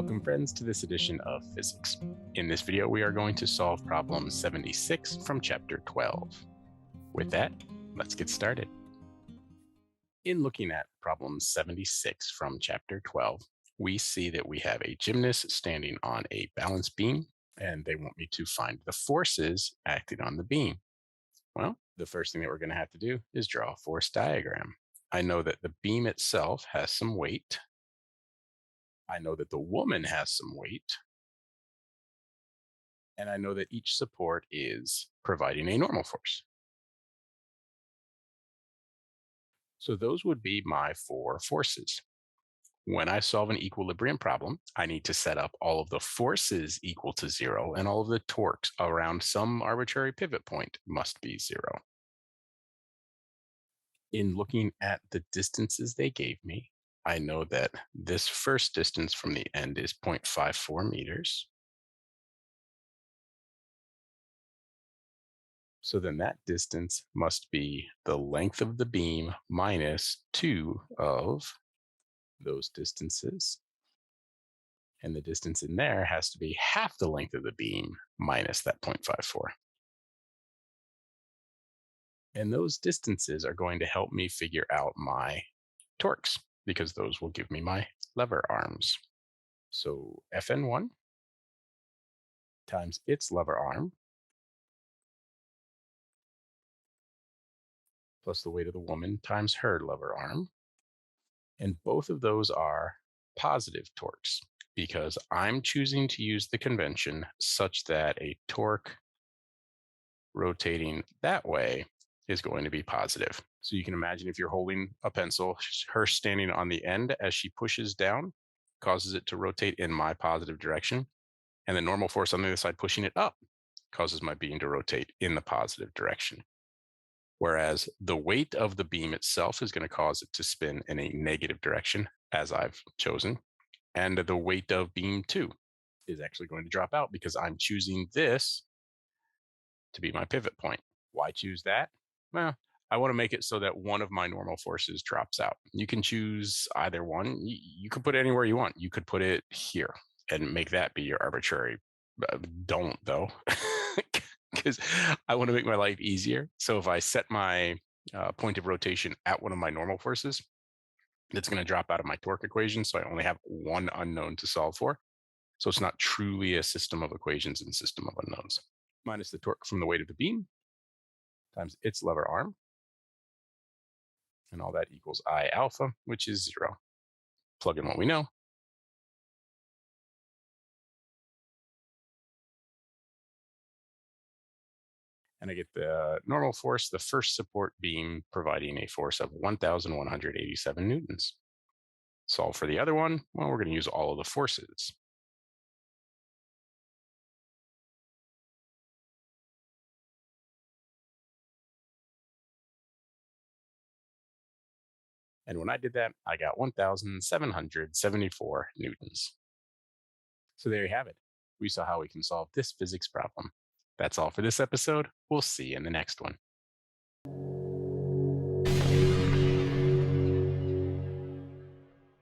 Welcome friends to this edition of Physics. In this video, we are going to solve problem 76 from chapter 12. With that, let's get started. In looking at problem 76 from chapter 12, we see that we have a gymnast standing on a balance beam, and they want me to find the forces acting on the beam. Well, the first thing that we're going to have to do is draw a force diagram. I know that the beam itself has some weight. I know that the woman has some weight. And I know that each support is providing a normal force. So those would be my four forces. When I solve an equilibrium problem, I need to set up all of the forces equal to 0 and all of the torques around some arbitrary pivot point must be 0. In looking at the distances they gave me, I know that this first distance from the end is 0.54 meters. So then that distance must be the length of the beam minus 2 of those distances. And the distance in there has to be half the length of the beam minus that 0.54. And those distances are going to help me figure out my torques because those will give me my lever arms. So Fn1 times its lever arm plus the weight of the woman times her lever arm. And both of those are positive torques because I'm choosing to use the convention such that a torque rotating that way is going to be positive. So you can imagine if you're holding a pencil, her standing on the end as she pushes down causes it to rotate in my positive direction. And the normal force on the other side pushing it up causes my beam to rotate in the positive direction. Whereas the weight of the beam itself is going to cause it to spin in a negative direction, as I've chosen. And the weight of beam 2 is actually going to drop out because I'm choosing this to be my pivot point. Why choose that? Well, I want to make it so that one of my normal forces drops out. You can choose either one. You could put it anywhere you want. You could put it here and make that be your arbitrary. Don't, though. Because I want to make my life easier. So if I set my point of rotation at one of my normal forces, it's going to drop out of my torque equation. So I only have one unknown to solve for. So it's not truly a system of equations and system of unknowns. Minus the torque from the weight of the beam times its lever arm. And all that equals I alpha, which is 0. Plug in what we know. And I get the normal force, the first support beam providing a force of 1,187 newtons. Solve for the other one. Well, we're going to use all of the forces. And when I did that, I got 1,774 newtons. So there you have it. We saw how we can solve this physics problem. That's all for this episode. We'll see you in the next one.